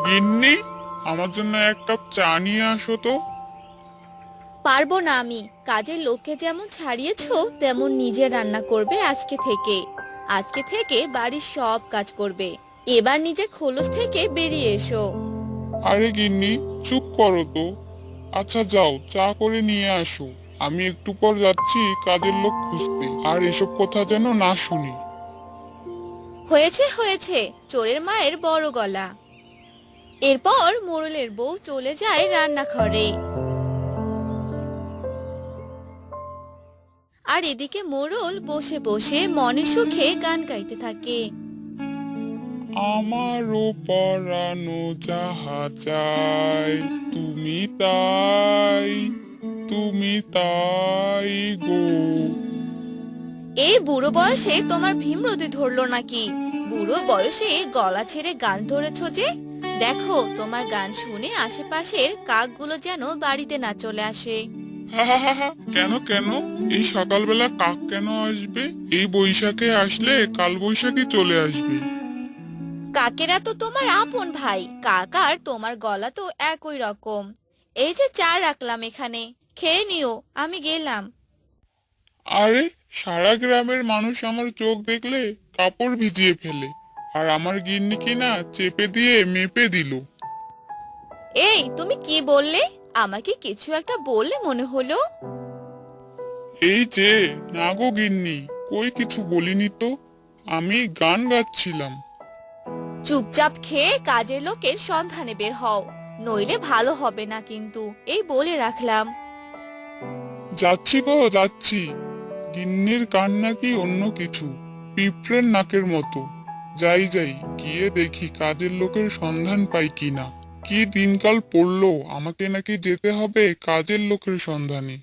গিন্নি, আমার জন্য এক কাপ চা নিয়ে আসো তো। পারবো না আমি। কাজের লোককে যেমন ছাড়িয়েছো তেমন নিজে রান্না করবে আজকে থেকে বাড়ির সব কাজ করবে। এবার নিজের খোলস থেকে বেরিয়ে এসো। আরে গিন্নি, চুপ করো তো। আচ্ছা যাও, চা করে নিয়ে আসো। আমি একটু পর যাচ্ছি কাজের লোক খুঁজতে, আর এসব কথা যেন না শুনি। হয়েছে হয়েছে, চোরের মায়ের বড় গলা। এরপর মোড়লের বউ চলে যায় রান্নাঘরে। আর এদিকে মোড়ল বসে বসে মনে সুখে গান গাইতে থাকে। আমারও পরানো যাহা চাই, তুমি তাই, তুমি তাই গো। এই বুড়ো বয়সে তোমার ভীমরতি ধরলো নাকি? বুড়ো বয়সে গলা ছেড়ে গান ধরেছো যে? দেখো তোমার গান শুনে আশেপাশের কাকগুলো যেন বাড়িতে না চলে আসে। হা হা হা হা, কেন কেন? এই সকালবেলা কাক কেন আসবে? এই বৈশাখে আসলে কাল বৈশাখী চলে আসবে। কাকেরা তো তোমার আপন ভাই, কাক আর তোমার গলা তো একই রকম। এই যে চা রাখলাম এখানে, খেয়ে নিও, আমি গেলাম। আরে, সারা গ্রামের মানুষ আমার চোখ দেখলে কাপড় ভিজিয়ে ফেলে, আর আমার গিন্নি কিনা চেপে দিয়ে মেপে দিল। এই তুমি কি বললে? আমাকে কিছু একটা বললে মনে হলো। এই যে, না গো গিন্নি, কই কিছু বলিনি তো। আমি গান গাচ্ছিলাম। চুপচাপ খেয়ে কাজের লোকের সন্ধানে বের হও, নইলে ভালো হবে না কিন্তু, এই বলে রাখলাম। যাচ্ছি গো যাচ্ছি। গিন্নির কান নাকি অন্য কিছু, পিঁপড়ের নাকের মতো। যাই যাই, গিয়ে দেখি কাজের লোকের সন্ধান পাই কিনা। কি দিনকাল পড়লো, আমাকে নাকি যেতে হবে কাজের লোকের সন্ধানে।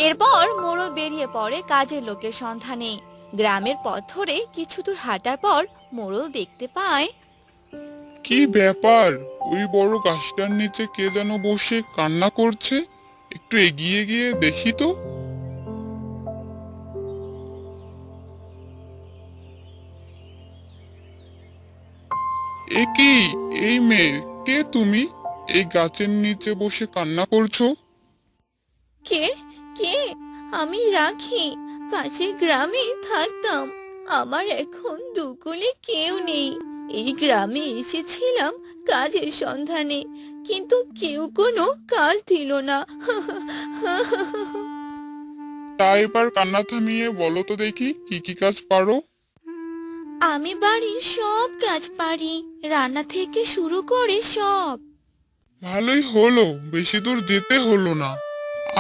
এরপর মোড়ল বেরিয়ে পড়ে কাজের লোকের সন্ধানে। গ্রামের পথ ধরে কিছু দূর হাঁটার পর মোড়ল দেখতে পায়। কি ব্যাপার, ওই বড় গাছটার নিচে কে যেন বসে কান্না করছে। একটু এগিয়ে গিয়ে দেখি তো। এ কি, এই মেয়ে, কে তুমি? এই গাছের নিচে বসে কান্না করছো? কে? কে? আমি রাখি, পাশের গ্রামে থাকতাম। আমার এখন দুকুলে কেউ নেই। এই গ্রামে এসেছিলাম কাজের সন্ধানে, কিন্তু কেউ কোনো কাজ দিল না। তা এবার কান্না থামিয়ে বলো তো দেখি, কি কি কাজ পারো? আমি বাড়ির সব কাজ পারি, রান্না থেকে শুরু করে সব। ভালোই হলো, বেশি দূর যেতে হলো না।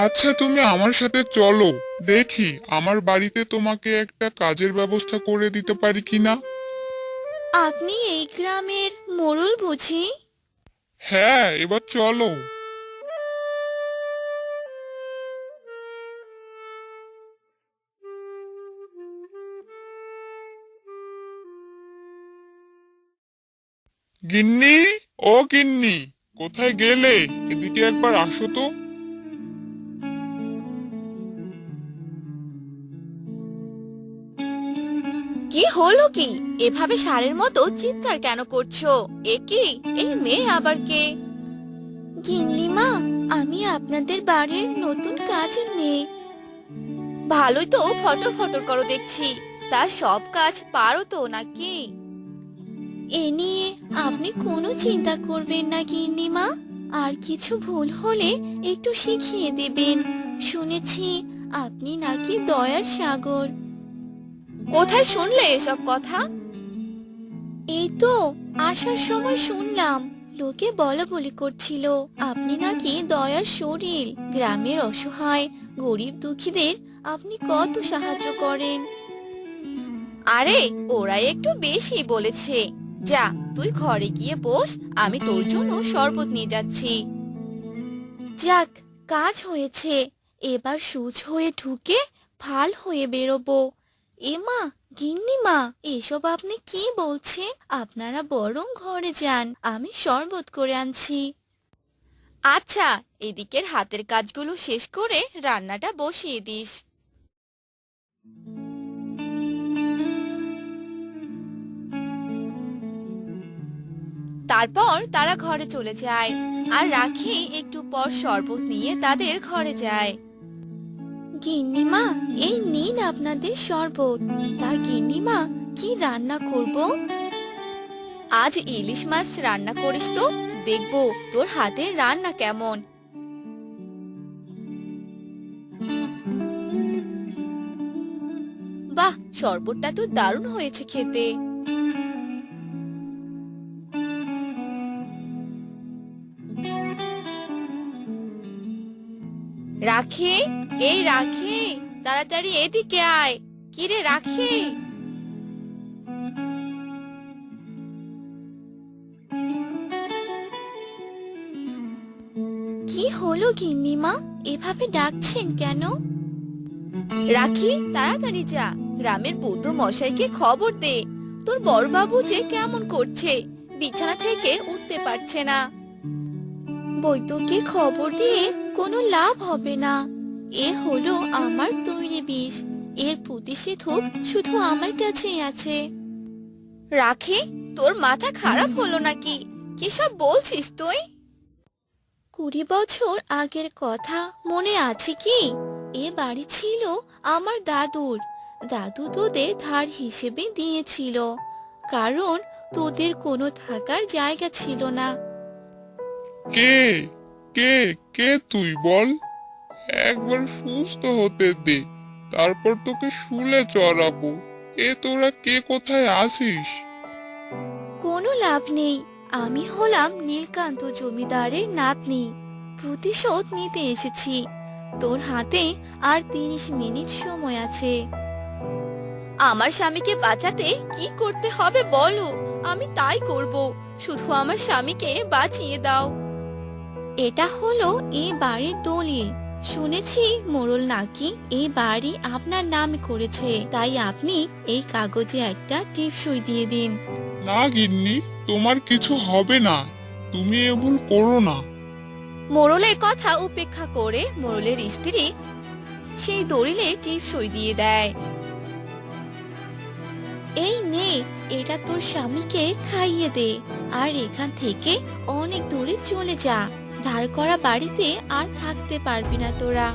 আচ্ছা, তুমি আমার সাথে চলো, দেখি আমার বাড়িতে তোমাকে একটা কাজের ব্যবস্থা করে দিতে পারি কিনা। আপনি এই গ্রামের মোড়ল বুঝি? হ্যাঁ, এবার চলো। গিন্নি, ও গিন্নি, কোথায় গেলে? এদিকে একবার আসো তো। কি হলো কি? এভাবে ষাঁড়ের মতো চিৎকার কেন করছো? এ কি? এই মেয়ে আবার কে? গিন্নিমা, আমি আপনাদের বাড়ির নতুন কাজের মেয়ে। ভালোই তো ফটর ফটর করো দেখছি। তা সব কাজ পারো তো নাকি? এ নিয়ে আপনি কোনো চিন্তা করবেন না গিন্নিমা। আর কিছু ভুল হলে একটু শিখিয়ে দেবেন। শুনেছি আপনি নাকি দয়ার সাগর। কোথায় শুনলে এসব কথা? এই তো আসার সময় শুনলাম। লোকে বলা বলি করছিল আপনি নাকি দয়ার শরীর। গ্রামের অসহায় গরিব দুঃখীদের আপনি কত সাহায্য করেন। আরে, ওরা একটু বেশি বলেছে। যা, তুই ঘরে গিয়ে বস, আমি তোর জন্য শরবত নিয়ে যাচ্ছি। যাক, কাজ হয়েছে। এবার সূচ হয়ে ঢুকে ফাল হয়ে বেরোবো। এমা, গিন্নিমা, এসব আপনি কি বলছেন? আপনারা বরং ঘরে যান, আমি শরবত করে আনছি। আচ্ছা, এদিকের হাতের কাজগুলো শেষ করে রান্নাটা বসিয়ে দিস। তারপর তারা ঘরে চলে যায় আর রাখি একটু পর শরবত নিয়ে তাদের ঘরে যায়। গিন্নিমা, এই নিন আপনাদের শরবত। তা গিন্নিমা, কি রান্না করব? আজ ইলিশ মাছ রান্না করিস তো, দেখবো তোর হাতের রান্না কেমন। বাহ, শরবতটা তো দারুণ হয়েছে খেতে। রাখি, এই রাখি, তাড়াতাড়ি এদিকে আয়। কিরে রাখি? কি হলো গিন্নিমা, এভাবে ডাকছেন কেন? রাখি, তাড়াতাড়ি যা, গ্রামের বৌদ্ধ মশাইকে খবর দে তোর বড়বাবু যে কেমন করছে, বিছানা থেকে উঠতে পারছে না। বৈদ্যকে খবর দিয়ে কোনো লাভ হবে না। এ হলো আমার তৈরি বিষ, এর প্রতিষেধক শুধু আমার কাছেই আছে। রাখি, তোর মাথা খারাপ হলো নাকি? কি সব বলছিস তুই? 20 বছর আগের কথা মনে আছে কি? এ বাড়ি ছিল আমার দাদুর। দাদু তোদের ধার হিসেবে দিয়েছিল, কারণ তোদের কোনো থাকার জায়গা ছিল না। কে কে কে তুই বল? একবার সুস্থ হতে দে, তারপর তোকে শুলে চড়াবো। তোরা কে, কোথায় আছিস? কোনো লাভ নেই, আমি হলাম নীলকান্ত জমিদারের নাতনি। প্রতিশোধ নিতে এসেছি। তোর হাতে আর 30 মিনিট সময় আছে। আমার স্বামীকে বাঁচাতে কি করতে হবে বলো, আমি তাই করব। শুধু আমার স্বামীকে বাঁচিয়ে দাও। এটা হলো এই বাড়ির দলিল। শুনেছি মোড়ল নাকি এই বাড়ি আপনার নামে করেছে, তাই আপনি এই কাগজে একটা টিপসই দিয়ে দিন। না গিন্নি, তোমার কিছু হবে না, তুমি এ ভুল করো না। মোড়লের কথা উপেক্ষা করে মোড়লের স্ত্রী সেই দলিলে টিপসই দিয়ে দেয়। এই নে, এটা তোর স্বামীকে খাইয়ে দে, আর এখান থেকে অনেক দূরে চলে যা। ধার করা বাড়িতে আর থাকতে পারবি না তোরা।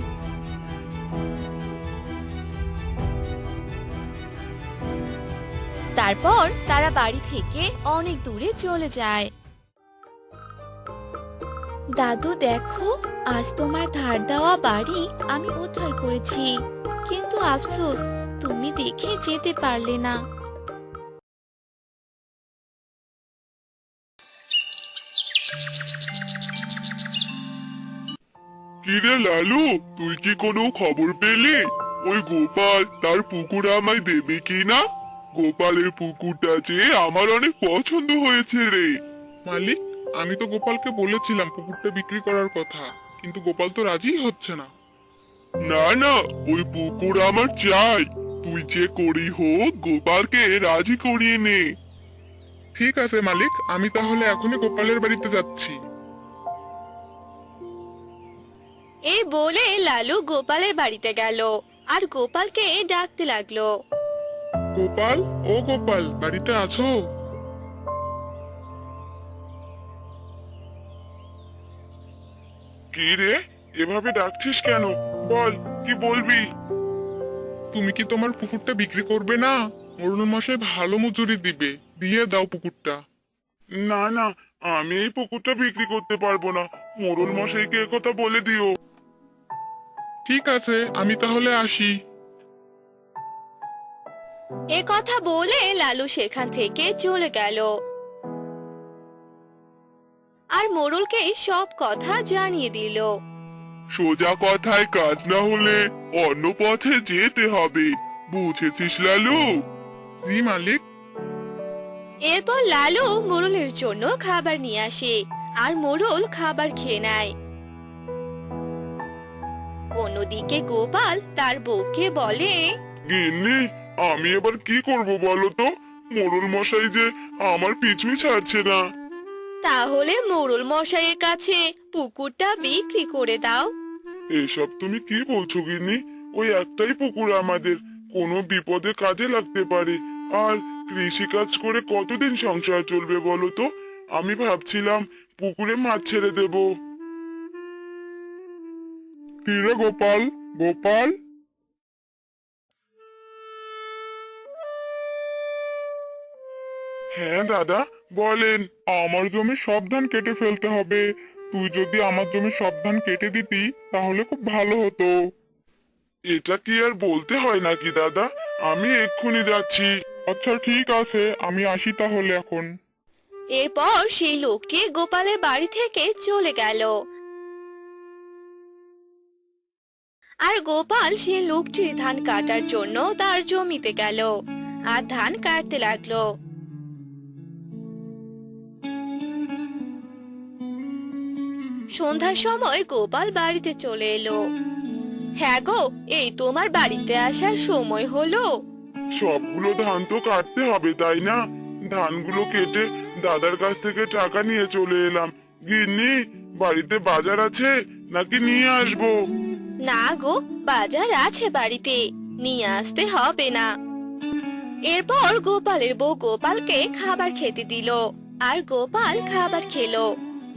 তারপর তারা বাড়ি থেকে অনেক দূরে চলে যায়। দাদু দেখো, আজ তোমার ধার দেওয়া বাড়ি আমি উদ্ধার করেছি, কিন্তু আফসোস তুমি দেখে যেতে পারলে না। কিরে লালু, তুই কি কোনো খবর পেলি? ওই গোপাল তার পুকুর আমায় দেবে কি না? গোপালের পুকুরটা যে আমার অনেক পছন্দ হয়েছে রে। মালিক, আমি তো গোপালকে বলেছিলাম পুকুরটা বিক্রি করার কথা, কিন্তু গোপাল তো রাজিই হচ্ছে না। না না, ওই পুকুর আমার চাই। তুই যে করি হোক গোপালকে রাজি করিয়ে নে। ঠিক আছে মালিক, আমি তাহলে এখনই গোপালের বাড়িতে যাচ্ছি। এই বলে লালু গোপালের বাড়িতে গেল আর গোপালকে ডাকতে লাগলো। গোপাল, ও গোপাল, বাড়িতে আছো? কি রে, এভাবে ডাকছিস কেন? বল, কি বলবি? তুমি কি তোমার পুকুরটা বিক্রি করবে না? অরুণ মশাই ভালো মজুরি দিবে, দিয়ে দাও পুকুরটা। না না, আমি এই পুকুরটা বিক্রি করতে পারবো না। মোড়ল মশাইকে কথা বলে দিও। ঠিক আছে, আমি তাহলে আসি। এ কথা বলে লালু সেখান থেকে চলে গেল আর মোড়লকে সব কথা জানিয়ে দিল। সোজা কথায় কাজ না হলে অন্য পথে যেতে হবে, বুঝেছিস লালু? জি মালিক। এরপর লালু মোড়লের জন্য খাবার নিয়ে আসে আর মোড়ল খাবার খেয়ে নেয়। অন্যদিকে গোপাল তার বউকে বলে, গিন্নি, আমি এবার কি করব বলো তো? মোড়ল মশাই যে আমার পিছুই ছাড়ছে না। তাহলে মোড়ল মশাইয়ের কাছে পুকুরটা বিক্রি করে দাও। এসব তুমি কি বলছো গিন্নি? ওই একটাই পুকুর আমাদের, কোনো বিপদে কাজে লাগতে পারে। আর কৃষি কাজ করে কতদিন সংসার চলবে বলো তো? আমি ভাবছিলাম পুকুরে মাছ ছেড়ে দেব। কি রে গোপাল, গোপাল? হ্যাঁ দাদা, বলেন। আমার জমি সব ধান কেটে ফেলতে হবে। তুই যদি আমার জমি সব ধান কেটে দিতি তাহলে খুব ভালো হতো। এটা কি আর বলতে হয় নাকি দাদা? আমি এক্ষুনি যাচ্ছি। আচ্ছা ঠিক আছে, আমি আসি তাহলে এখন। এরপর সেই লোকটি গোপালের বাড়ি থেকে চলে গেল। আর গোপাল সেই লোকটির ধান কাটার জন্য তার জমিতে গেল আর ধান কাটতে লাগলো। সন্ধ্যার সময় গোপাল বাড়িতে চলে এলো। হ্যাঁ গো, এই তোমার বাড়িতে আসার সময় হলো। সবগুলো ধান তো কাটতে হবে তাই না? ধানগুলো কেটে দাদার কাছ থেকে টাকা নিয়ে চলে এলাম। গিন্নি, বাড়িতে বাজার আছে নাকি নিয়ে আসবো? না গো, বাজার আছে বাড়িতে, নিয়ে আসতে হবে না। এরপর গোপালের বউ গোপালকে খাবার খেতে দিল আর গোপাল খাবার খেলো।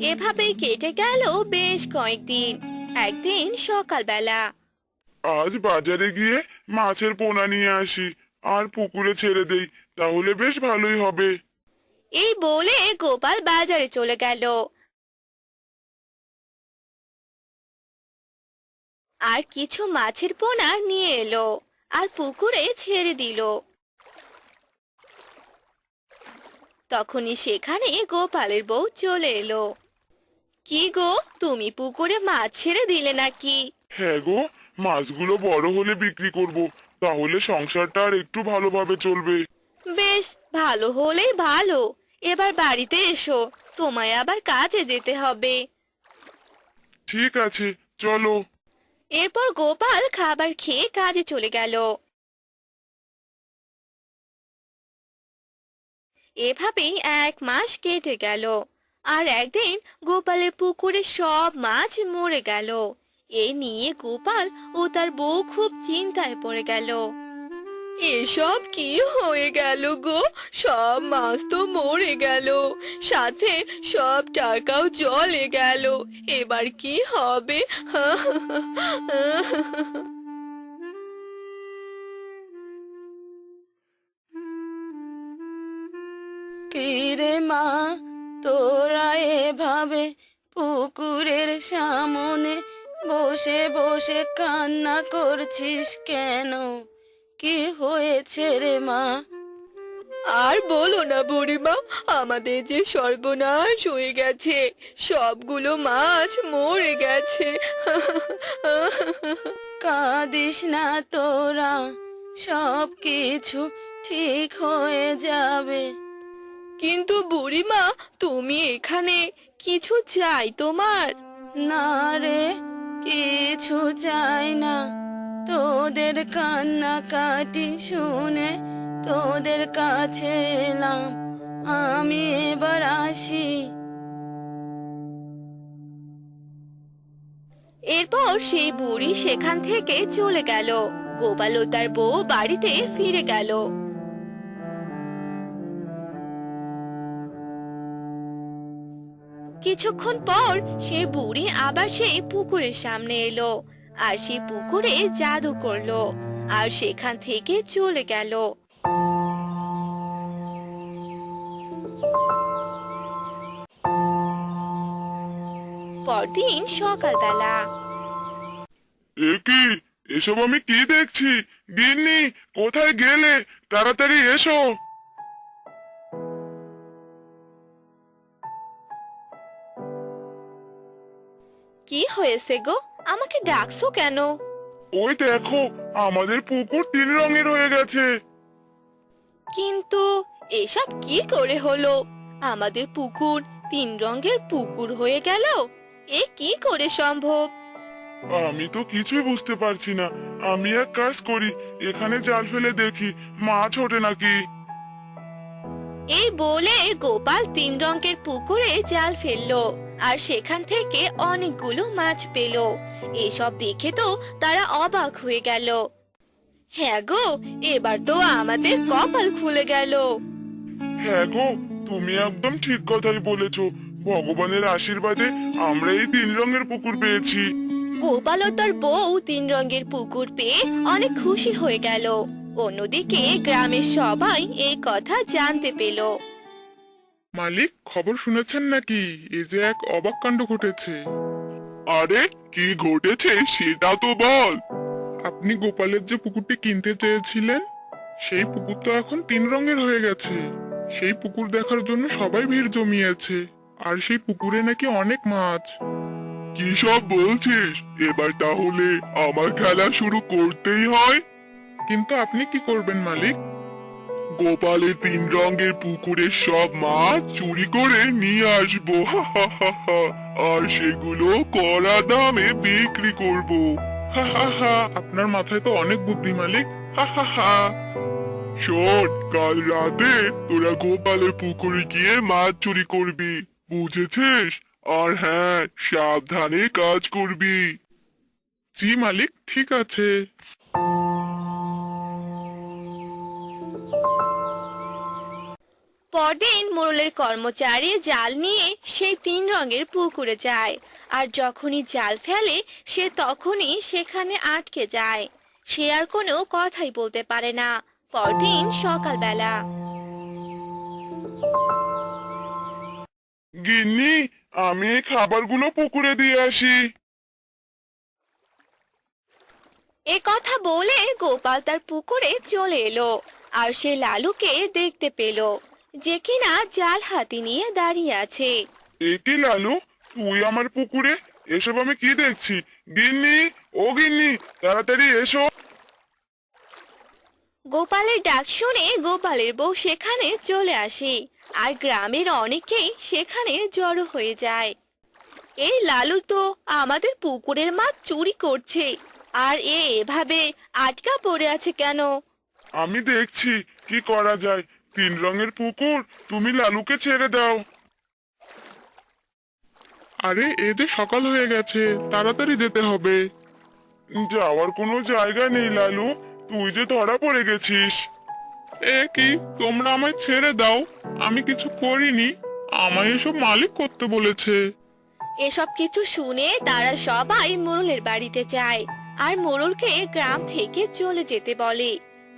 এভাবেই কেটে গেল বেশ কয়েকদিন। একদিন সকালবেলা আজ বাজারে গিয়ে মাছের পোনা নিয়ে আসি আর পুকুরে ছেড়ে দেই, তাহলে বেশ ভালোই হবে। এই বলে গোপাল বাজারে চলে গেল আর কিছু মাছের পোনা নিয়ে এলো আর পুকুরে ছেড়ে দিল। তখনই সেখানে গোপালের বউ চলে এলো। কি গো, তুমি পুকুরে মাছ ছেড়ে দিলে নাকি? হ্যাঁ গো, মাছগুলো বড় হলে বিক্রি করব, তাহলে সংসারটা আর একটু ভালোভাবে চলবে। বেশ, ভালো হলেই ভালো। এবার বাড়িতে এসো, তোমায় আবার কাজে যেতে হবে। ঠিক আছে, চলো। এরপর গোপাল খাবার খেয়ে কাজে চলে গেল। এভাবেই 1 মাস কেটে গেল। আর একদিন গোপালের পুকুরে সব মাছ মরে গেল। এ নিয়ে গোপাল ও তার বউ খুব চিন্তায় পড়ে গেল। এসব কি হয়ে গেল গো? সব মাছ তো মরে গেল, সাথে সব টাকাও জলে গেল। এবার কি হবে? কি রে মা, তোরা এভাবে পুকুরের সামনে বসে বসে কান্না করছিস কেন? কি হয়েছে রে মা? আর বলো না বুড়িমা, আমাদের যে সর্বনাশ হয়ে গেছে, সবগুলো মাছ মরে গেছে। কাঁদিস না তোরা, সব কিছু ঠিক হয়ে যাবে। কিন্তু বুড়িমা, তুমি এখানে, কিছু চাই তোমার? না রে, কিছু চাই না। তোদের কান্নাকাটি শুনে তোদের কাছে এলাম। আমি এবার আসি। এরপর সেই বুড়ি সেখান থেকে চলে গেল। গোপাল ও তার বউ বাড়িতে ফিরে গেল। কিছুক্ষণ পর সেই বুড়ি আবার সেই পুকুরের সামনে এলো আর সেই পুকুরে জাদু করলো আর সেখান থেকে চলে গেল। পরদিন সকালবেলা এ কি? এসব আমি কি দেখছি? গিন্নি, কোথায় গেলে? তাড়াতাড়ি এসো। কি হয়েছে গো, আমাকে ডাকছো কেন? ওই দেখো, আমাদের পুকুর 3 রঙের হয়ে গেছে। কিন্তু এসব কি করে হলো? আমাদের পুকুর 3 রঙের পুকুর হয়ে গেল, এ কি করে সম্ভব? আমি তো কিছুই বুঝতে পারছি না। আমি এক কাজ করি, এখানে জাল ফেলে দেখি মাছ ওঠে নাকি। এই বলে গোপাল 3 রঙের পুকুরে জাল ফেললো আর সেখান থেকে অনেকগুলো মাছ পেল। এসব দেখে তো তারা অবাক হয়ে গেল। হ্যাঁ গো, এবার তো আমাদের কপাল খুলে গেল। হ্যাঁ গো, তুমি একদম ঠিক কথাই বলেছো। ভগবানের আশীর্বাদে আমরা এই 3 রঙের পুকুর পেয়েছি। গোপাল ও তার বউ 3 রঙের পুকুর পেয়ে অনেক খুশি হয়ে গেল। অন্যদিকে গ্রামের সবাই এই কথা জানতে পেল। মালিক, খবর শুনেছেন নাকি? এই যে এক অবাক কাণ্ড ঘটেছে। আরে, কি ঘটেছে সেটা তো বল। আপনি গোপালের যে পুকুরটি কিনতে চেয়েছিলেন, সেই পুকুর তো এখন 3 রঙের হয়ে গেছে। সেই পুকুর দেখার জন্য সবাই ভিড় জমিয়েছে। আর সেই পুকুরে নাকি অনেক মাছ। কি সব বলছিস? এবার তাহলে আমার খেলা শুরু করতেই হয়। কিন্তু আপনি কি করবেন মালিক? গোপালের 3 রঙের পুকুরের সব মাছ চুরি করে নিয়ে আসবো, আর সেগুলো কড়া দামে বিক্রি করব। হা হা হা, আপনার মাথায় তো অনেক বুদ্ধি মালিক। হা হা হা। শোন, কাল রাতে তোরা গোপালের পুকুরে গিয়ে মাছ চুরি করবি, বুঝেছিস? আর হ্যাঁ, সাবধানে কাজ করবি। জি মালিক, ঠিক আছে। পরদিন মোড়লের কর্মচারী জাল নিয়ে সেই 3 রঙের পুকুরে যায়। আর যখনই জাল ফেলে সে তখনই সেখানে আটকে যায়। সে আর কোনো কথাই বলতে পারে না। পরদিন সকালবেলা গিন্নি, আমি এই খাবারগুলো পুকুরে দিয়ে আসি। এ কথা বলে গোপাল তার পুকুরে চলে এলো। আর সে লালুকে দেখতে পেল, যে কিনা জাল হাতে নিয়ে দাঁড়িয়ে আছে। এ কি লালু, তুই আমার পুকুরে? এসব আমি কি দেখছি? গিন্নি, ও গিন্নি, তাড়াতাড়ি এসো। গোপালের ডাক শুনে গোপালের বউ সেখানে চলে আসে। আর গ্রামের অনেকেই সেখানে জড়ো হয়ে যায়। এই লালু তো আমাদের পুকুরের মাছ চুরি করছে। আর এভাবে আটকা পড়ে আছে কেন? আমি দেখছি কি করা যায়। 3 রঙের পুকুর, তুমি লালুকে ছেড়ে দাও। আরে, এ যে সকাল হয়ে গেছে, তাড়াতাড়ি যেতে হবে। যাওয়ার কোনো জায়গা নেই লালু, তুই যে ধরা পড়ে গেছিস। এ কি, তোমরা আমায় ছেড়ে দাও। আমি কিছু করিনি। আমায় এসব মালিক করতে বলেছে। এসব কিছু শুনে তারা সবাই মোড়লের বাড়িতে যায়। আর মোড়লকে গ্রাম থেকে চলে যেতে বলে।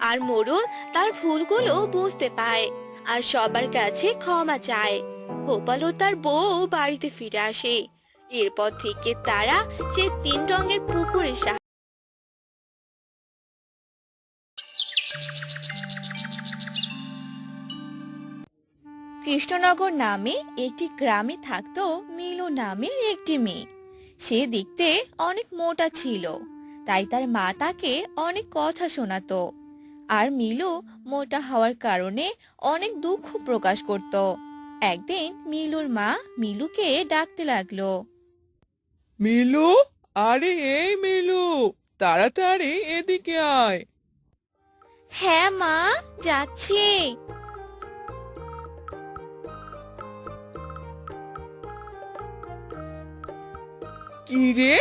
আর মোড়ল তার ভুলগুলো বুঝতে পায়। আর সবার কাছে ক্ষমা চায়। গোপাল ও তার বউ বাড়িতে ফিরে আসে। এরপর থেকে তারা সে 3 রঙের পুকুরের কৃষ্ণনগর নামে একটি গ্রামে থাকতো মিলু নামের একটি মেয়ে। সে দেখতে অনেক মোটা ছিল, তাই তার মা তাকে অনেক কথা শোনাতো। আর মিলু মোটা হওয়ার কারণে অনেক দুঃখ প্রকাশ করত। একদিন মিলুর মা মিলুকে ডাকতে লাগলো। মিলু, আরে এই মিলু, তাড়াতাড়ি এদিকে আয়। হ্যাঁ মা, যাচ্ছি। কি রে,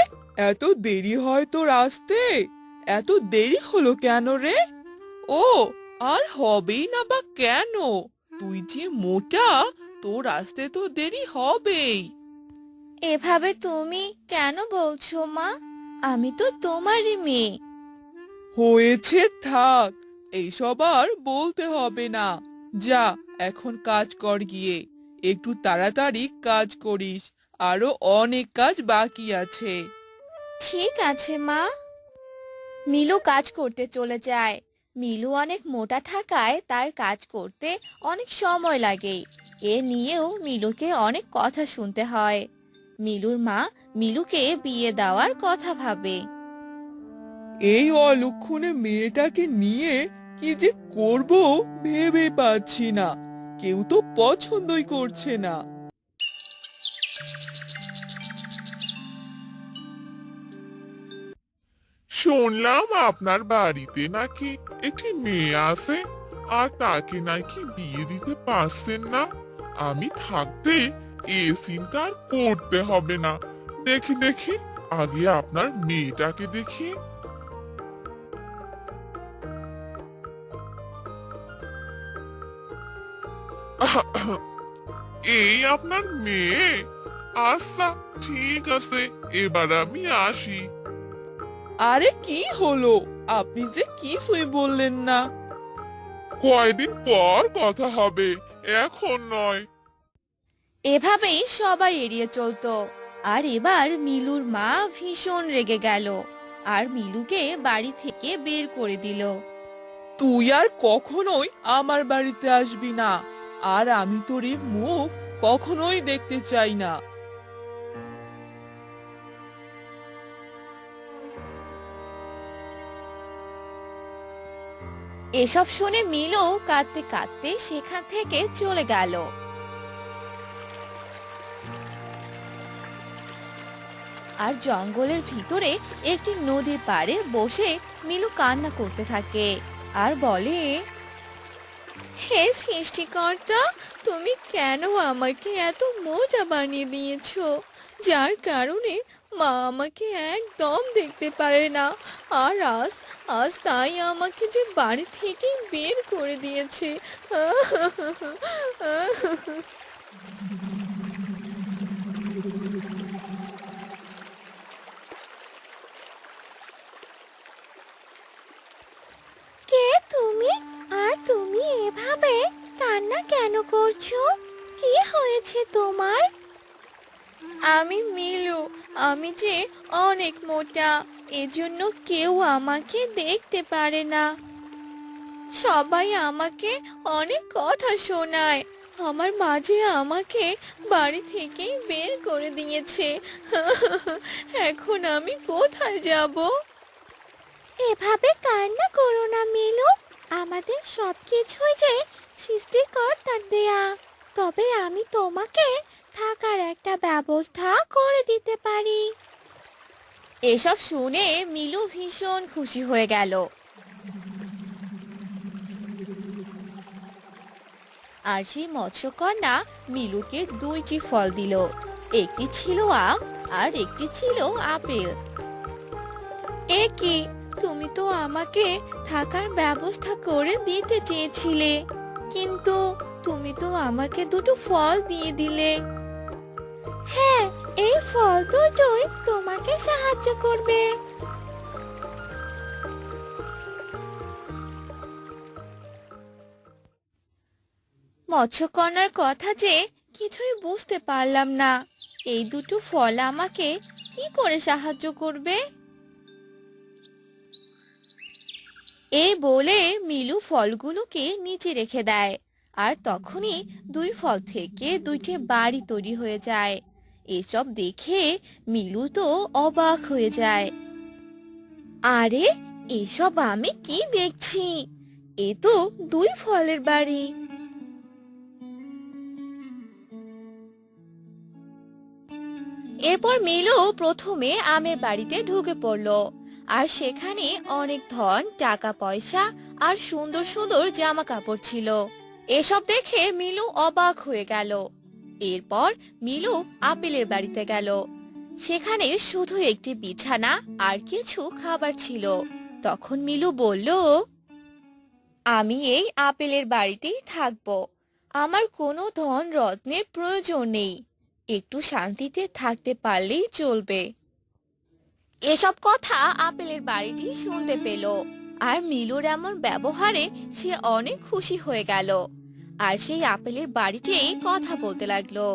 এত দেরি হয় তোর আসতে? এত দেরি হলো কেন রে? ও, আর হবেই না বা কেন? তুই যে মোটা, তোর আসতে তো দেরি হবেই। এভাবে তুমি কেন বলছো মা? আমি তো তোমারই মেয়ে। হয়েছে, থাক, এইসব আর বলতে হবে না। যা, এখন কাজ কর গিয়ে। একটু তাড়াতাড়ি কাজ করিস, আরো অনেক কাজ বাকি আছে। ঠিক আছে মা। মিলু কাজ করতে চলে যায়। মিলু অনেক মোটা থাকায় তার কাজ করতে অনেক সময় লাগে। এ নিয়েও মিলুকে অনেক কথা শুনতে হয়। মিলুর মা মিলুকে বিয়ে দেওয়ার কথা ভাবে। এই অলক্ষণে মেয়েটাকে নিয়ে কি যে করব ভেবে পাচ্ছি না। কেউ তো পছন্দই করছে না। শুনলাম আপনার বাড়িতে নাকি একটি মেয়ে আছে, আর তাকে নাকি বিয়ে দিতে পারছেন না। আমি থাকতে এ চিন্তা আর করতে হবে না। দেখি দেখি, আগে আপনার মেয়েটাকে দেখি। এই আপনার মেয়ে? আচ্ছা, ঠিক আছে, এবার আমি আসি। আরে কি হলো, আপনি যে কিছুই বললেন না। কয়দিন পর কথা হবে, এখন নয়। এভাবেই সবাই এড়িয়ে চলতো। আর এবার মিলুর মা ভীষণ রেগে গেল আর মিলুকে বাড়ি থেকে বের করে দিল। তুই আর কখনোই আমার বাড়িতে আসবি না, আর আমি তোর এই মুখ কখনোই দেখতে চাই না। এসব শুনে মিলু কাঁদতে কাঁদতে সেখান থেকে চলে গেল। আর জঙ্গলের ভিতরে একটি নদীর পাড়ে বসে মিলু কান্না করতে থাকে আর বলে, হে সৃষ্টিকর্তা, তুমি কেন আমাকে এত মোটা বানিয়ে দিয়েছো, যার কারণে মা আমাকে একদম দেখতে পারে না। আর আজ আজ তাই আমাকে যে বাড়ি থেকে বের করে দিয়েছে। কে তুমি? আর তুমি এভাবে কান্না কেন করছো? কি হয়েছে তোমার? আমি মিলু। আমি যে অনেক মোটা, এজন্য কেউ আমাকে দেখতে পারে না। সবাই আমাকে অনেক কথা শোনায়। আমার মাঝে আমাকে বাড়ি থেকে বের করে দিয়েছে। এখন আমি কোথায় যাব? এভাবে কান্না করো না মিলু। আমাদের সবকিছুই যে সৃষ্টিকর্তার দেয়া। তবে আমি তোমাকে থাকার একটা ব্যবস্থা করে দিতে পারি। এসব শুনে মিলু ভীষণ খুশি হয়ে গেল। আর সেই মৎস্যকন্যা মিলুকে দুইটি ফল দিল। একটি ছিল আম আর একটি ছিল আপেল। এ কি, তুমি তো আমাকে থাকার ব্যবস্থা করে দিতে চেয়েছিলে, কিন্তু তুমি তো আমাকে দুটো ফল দিয়ে দিলে। হ্যাঁ, এই ফল দুটোই তোমাকে সাহায্য করবে। মৎস্যকন্যার কথা যে কিছুই বুঝতে পারলাম না। এই দুটো ফল আমাকে কি করে সাহায্য করবে? এই বলে মিলু ফলগুলোকে নিচে রেখে দেয়। আর তখনই দুই ফল থেকে দুইটি বাড়ি তৈরি হয়ে যায়। এসব দেখে মিলু তো অবাক হয়ে যায়। আরে, এসব আমি কি দেখছি? এ তো দুই ফলের বাড়ি। এরপর মিলু প্রথমে আমের বাড়িতে ঢুকে পড়লো। আর সেখানে অনেক ধন, টাকা পয়সা আর সুন্দর সুন্দর জামা কাপড় ছিল। এসব দেখে মিলু অবাক হয়ে গেল। এরপর মিলু আপেলের বাড়িতে গেল। সেখানে শুধু একটি বিছানা আর কিছু খাবার ছিল। তখন মিলু বলল, আমি এই আপেলের বাড়িতেই থাকবো। আমার কোনো ধন রত্নের প্রয়োজন নেই। একটু শান্তিতে থাকতে পারলেই চলবে। এসব কথা আপেলের বাড়িটি শুনতে পেল। আর মিলুর এমন ব্যবহারে সে অনেক খুশি হয়ে গেল। আর সেই আপেলের বাড়িটি কথা বলতে লাগলো।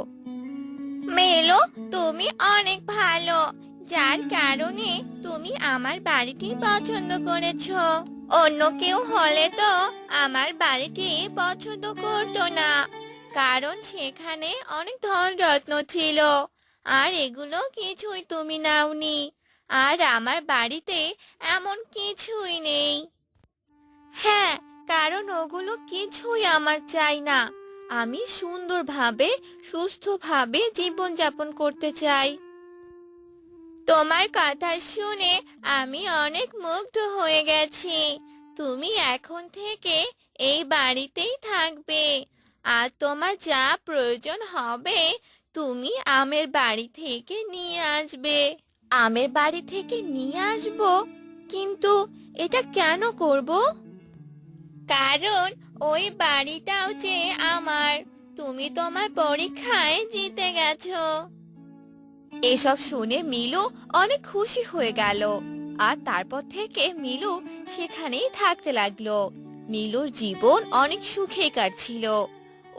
মেলো, তুমি অনেক ভালো, যার কারণে তুমি আমার বাড়িটি পছন্দ করেছো। অন্য কেউ হলে তো আমার বাড়িটি পছন্দ করতো না, কারণ সেখানে অনেক ধন রত্ন ছিল। আর এগুলো কিছুই তুমি নাওনি। আর আমার বাড়িতে এমন কিছুই নেই। হ্যাঁ, কারণ ওগুলো কিছুই আমার চাই না। আমি সুন্দরভাবে, সুস্থভাবে জীবনযাপন করতে চাই। তোমার কথা শুনে আমি অনেক মুগ্ধ হয়ে গেছি। তুমি এখন থেকে এই বাড়িতেই থাকবে। আর তোমার যা প্রয়োজন হবে তুমি আমের বাড়ি থেকে নিয়ে আসবে। আমের বাড়ি থেকে নিয়ে আসবো? কিন্তু এটা কেন করব? কারণ ওই বাড়িটাও যে আমার। তুমি তোমার পরীক্ষায় জিতে গেছো। এসব শুনে মিলু অনেক খুশি হয়ে গেল। আর তারপর থেকে মিলু সেখানেই থাকতে লাগলো। মিলুর জীবন অনেক সুখে কাটছিল।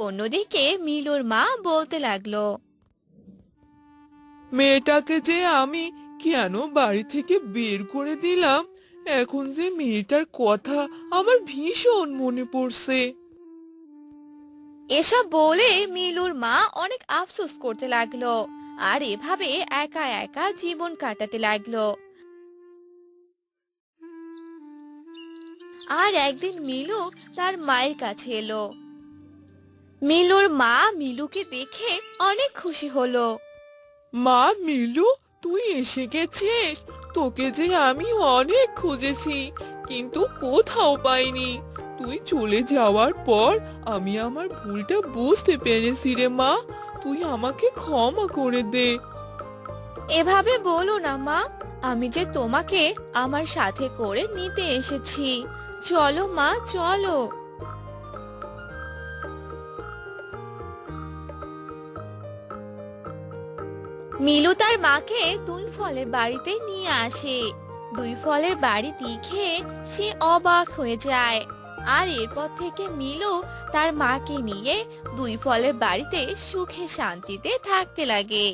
অন্যদিকে মিলুর মা বলতে লাগলো, মেয়েটাকে যে আমি কেন বাড়ি থেকে বের করে দিলাম, এখন যে মেয়েটার কথা আমার ভীষণ মনে পড়ছে। এসব বলে মিলুর মা অনেক আফসোস করতে লাগলো। আর এভাবে একা একা জীবন কাটাতে লাগলো। আর একদিন মিলু তার মায়ের কাছে এলো। মিলুর মা মিলুকে দেখে অনেক খুশি হলো। মা, মিলু, তুই এসে গেছিস। তোকে যে আমি অনেক খুঁজেছি, কিন্তু কোথাও পাইনি। তুই চলে যাওয়ার পর আমি আমার ভুলটা বুঝতে পেরেছি রে মা। তুই আমাকে ক্ষমা করে দে। এভাবে বলো না মা, আমি যে তোমাকে আমার সাথে করে নিতে এসেছি। চলো মা, চলো। মিলু তার মাকে দুই ফলের বাড়িতে নিয়ে আসে। দুই ফলের বাড়ি দেখে সে অবাক হয়ে যায়। আর এরপর থেকে মিলু তার মাকে নিয়ে দুই ফলের বাড়িতে সুখে শান্তিতে থাকতে লাগে।